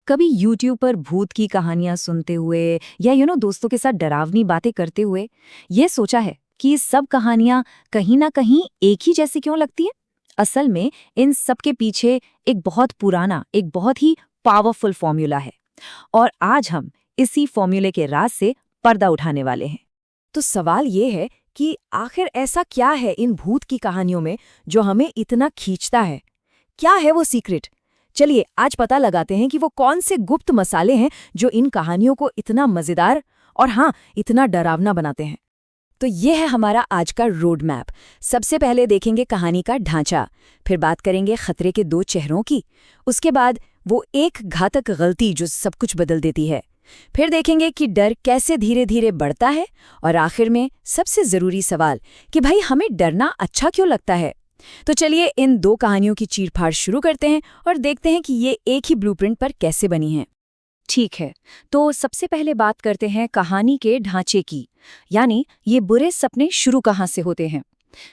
कभी यूट्यूब पर भूत की कहानियां सुनते हुए या दोस्तों के साथ डरावनी बातें करते हुए ये सोचा है कि ये सब कहानियां कहीं ना कहीं एक ही जैसी क्यों लगती है। असल में इन सब के पीछे एक बहुत पुराना, एक बहुत ही पावरफुल फॉर्मूला है और आज हम इसी फॉर्मूले के राज से पर्दा उठाने वाले हैं। तो सवाल ये है कि आखिर ऐसा क्या है इन भूत की कहानियों में जो हमें इतना खींचता है? क्या है वो सीक्रेट? चलिए आज पता लगाते हैं कि वो कौन से गुप्त मसाले हैं जो इन कहानियों को इतना मजेदार और हाँ, इतना डरावना बनाते हैं। तो ये है हमारा आज का रोड मैप। सबसे पहले देखेंगे कहानी का ढांचा, फिर बात करेंगे खतरे के दो चेहरों की, उसके बाद वो एक घातक गलती जो सब कुछ बदल देती है, फिर देखेंगे कि डर कैसे धीरे धीरे बढ़ता है, और आखिर में सबसे जरूरी सवाल कि भाई हमें डरना अच्छा क्यों लगता है। तो चलिए इन दो कहानियों की चीरफाड़ शुरू करते हैं और देखते हैं कि ये एक ही ब्लूप्रिंट पर कैसे बनी हैं। ठीक है, तो सबसे पहले बात करते हैं कहानी के ढांचे की, यानी ये बुरे सपने शुरू कहाँ से होते हैं।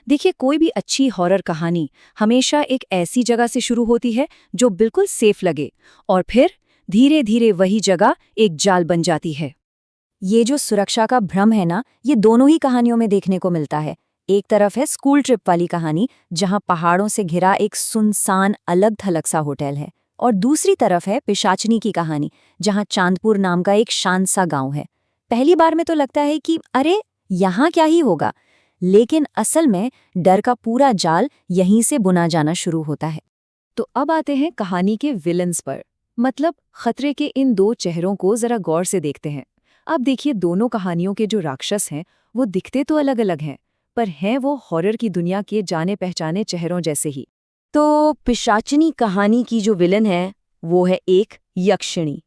देखिए, कोई भी अच्छी हॉरर कहानी हमेशा एक ऐसी जगह से शुरू होती है जो बिल्कुल सेफ लगे और फिर धीरे धीरे वही जगह एक जाल बन जाती है। ये जो सुरक्षा का भ्रम है ना, ये दोनों ही कहानियों में देखने को मिलता है। एक तरफ है स्कूल ट्रिप वाली कहानी जहां पहाड़ों से घिरा एक सुनसान अलग थलग सा होटल है, और दूसरी तरफ है पिशाचनी की कहानी जहां चांदपुर नाम का एक शांत सा गांव है। पहली बार में तो लगता है कि अरे यहाँ क्या ही होगा, लेकिन असल में डर का पूरा जाल यहीं से बुना जाना शुरू होता है। तो अब आते हैं कहानी के विलन्स पर, मतलब खतरे के इन दो चेहरों को जरा गौर से देखते हैं। अब देखिए, दोनों कहानियों के जो राक्षस हैं वो दिखते तो अलग अलग हैं, पर हैं वो हॉरर की दुनिया के जाने पहचाने चेहरों जैसे ही। तो पिशाचिनी कहानी की जो विलन है वो है एक यक्षिणी।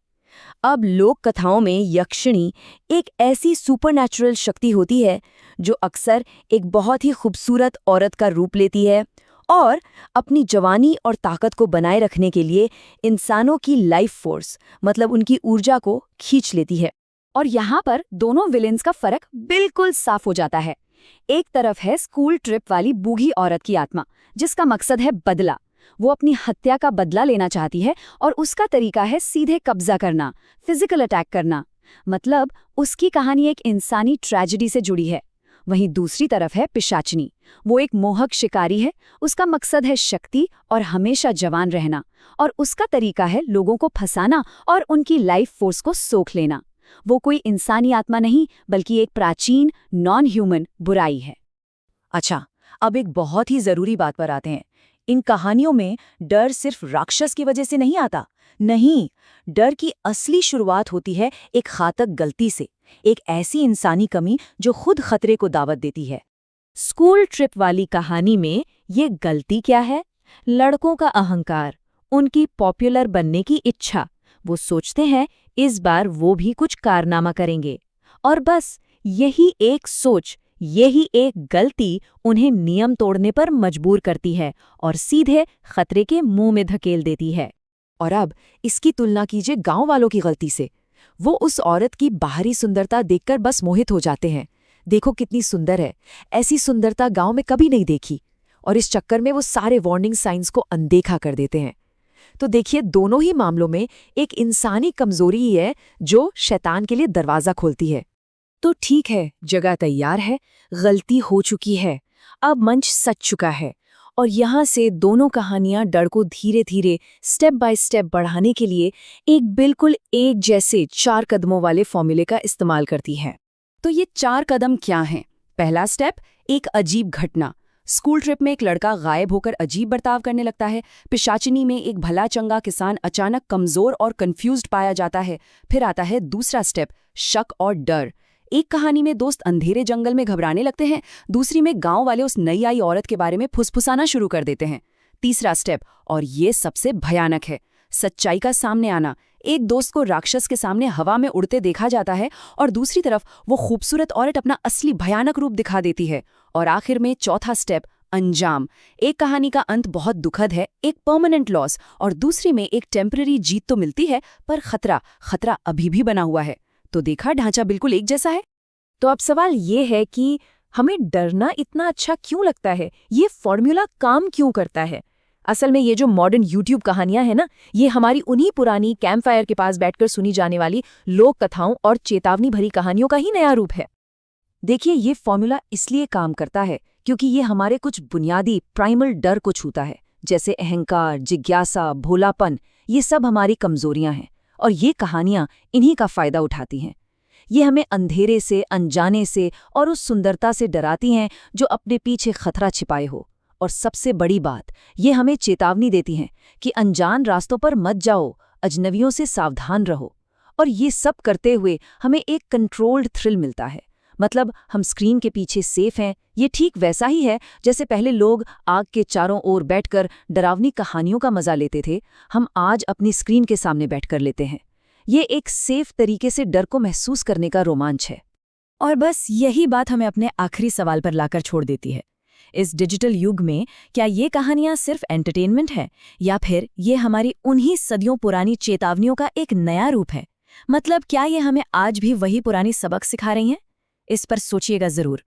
अब लोक कथाओं में यक्षिणी एक ऐसी सुपरनैचुरल शक्ति होती है जो अक्सर एक बहुत ही खूबसूरत औरत का रूप लेती है और अपनी जवानी और ताकत को बनाए रखने के लिए इंसानों की लाइफ फोर्स, मतलब उनकी ऊर्जा को खींच लेती है। और यहाँ पर दोनों विलेन्स का फर्क बिल्कुल साफ हो जाता है। एक तरफ है स्कूल ट्रिप वाली बूढ़ी औरत की आत्मा जिसका मकसद है बदला। वो अपनी हत्या का बदला लेना चाहती है और उसका तरीका है सीधे कब्जा करना, फिजिकल अटैक करना। मतलब उसकी कहानी एक इंसानी ट्रेजेडी से जुड़ी है। वहीं दूसरी तरफ है पिशाचनी। वो एक मोहक शिकारी है, उसका मकसद है शक्ति और हमेशा जवान रहना, और उसका तरीका है लोगों को फंसाना और उनकी लाइफ फोर्स को सोख लेना। वो कोई इंसानी आत्मा नहीं बल्कि एक प्राचीन नॉन ह्यूमन बुराई है। अच्छा, अब एक बहुत ही जरूरी बात पर आते हैं। इन कहानियों में डर सिर्फ राक्षस की वजह से नहीं आता। नहीं, डर की असली शुरुआत होती है एक घातक गलती से, एक ऐसी इंसानी कमी जो खुद खतरे को दावत देती है। स्कूल ट्रिप वाली कहानी में ये गलती क्या है? लड़कों का अहंकार, उनकी पॉपुलर बनने की इच्छा। वो सोचते हैं इस बार वो भी कुछ कारनामा करेंगे, और बस यही एक सोच, यही एक गलती उन्हें नियम तोड़ने पर मजबूर करती है और सीधे खतरे के मुंह में धकेल देती है। और अब इसकी तुलना कीजिए गांव वालों की गलती से। वो उस औरत की बाहरी सुंदरता देखकर बस मोहित हो जाते हैं। देखो कितनी सुंदर है, ऐसी सुंदरता गांव में कभी नहीं देखी, और इस चक्कर में वो सारे वार्निंग साइंस को अनदेखा कर देते हैं। तो देखिए, दोनों ही मामलों में एक इंसानी कमजोरी ही है जो शैतान के लिए दरवाजा खोलती है। तो ठीक है, जगह तैयार है, गलती हो चुकी है, अब मंच सज चुका है, और यहाँ से दोनों कहानियां डर को धीरे धीरे स्टेप बाय स्टेप बढ़ाने के लिए एक बिल्कुल एक जैसे 4 कदमों वाले फॉर्मूले का इस्तेमाल करती हैं। तो ये 4 कदम क्या हैं? पहला स्टेप, एक अजीब घटना। स्कूल ट्रिप में एक लड़का गायब होकर अजीब बर्ताव करने लगता है। पिशाचिनी में एक भला चंगा किसान अचानक कमजोर और कंफ्यूज्ड पाया जाता है। फिर आता है दूसरा स्टेप, शक और डर। एक कहानी में दोस्त अंधेरे जंगल में घबराने लगते हैं, दूसरी में गांव वाले उस नई आई औरत के बारे में फुसफुसाना शुरू कर देते हैं। तीसरा स्टेप, और ये सबसे भयानक है, सच्चाई का सामने आना। एक दोस्त को राक्षस के सामने हवा में उड़ते देखा जाता है और दूसरी तरफ वो खूबसूरत औरत अपना असली भयानक रूप दिखा देती है। और आखिर में चौथा स्टेप, अंजाम। एक कहानी का अंत बहुत दुखद है, एक परमानेंट लॉस, और दूसरी में एक टेम्पररी जीत तो मिलती है पर खतरा अभी भी बना हुआ है। तो देखा, ढांचा बिल्कुल एक जैसा है। तो अब सवाल ये है कि हमें डरना इतना अच्छा क्यों लगता है? ये फॉर्मूला काम क्यों करता है? असल में ये जो मॉडर्न यूट्यूब कहानियां हैं ना, ये हमारी उन्हीं पुरानी कैंप फायर के पास बैठकर सुनी जाने वाली लोक कथाओं और चेतावनी भरी कहानियों का ही नया रूप है। देखिए, ये फॉर्मूला इसलिए काम करता है क्योंकि ये हमारे कुछ बुनियादी प्राइमल डर को छूता है, जैसे अहंकार, जिज्ञासा, भोलापन। ये सब हमारी कमजोरियां हैं और ये कहानियां इन्हीं का फायदा उठाती हैं। ये हमें अंधेरे से, अनजाने से और उस सुंदरता से डराती हैं जो अपने पीछे खतरा छिपाए हो। और सबसे बड़ी बात, ये हमें चेतावनी देती हैं कि अनजान रास्तों पर मत जाओ, अजनबियों से सावधान रहो। और ये सब करते हुए हमें एक कंट्रोल्ड थ्रिल मिलता है। मतलब हम स्क्रीन के पीछे सेफ हैं। ये ठीक वैसा ही है जैसे पहले लोग आग के चारों ओर बैठकर डरावनी कहानियों का मजा लेते थे, हम आज अपनी स्क्रीन के सामने बैठकर लेते हैं। ये एक सेफ तरीके से डर को महसूस करने का रोमांच है। और बस यही बात हमें अपने आखिरी सवाल पर लाकर छोड़ देती है। इस डिजिटल युग में क्या ये कहानियां सिर्फ एंटरटेनमेंट है, या फिर ये हमारी उन्हीं सदियों पुरानी चेतावनियों का एक नया रूप है? मतलब क्या ये हमें आज भी वही पुरानी सबक सिखा रही हैं? इस पर सोचिएगा जरूर।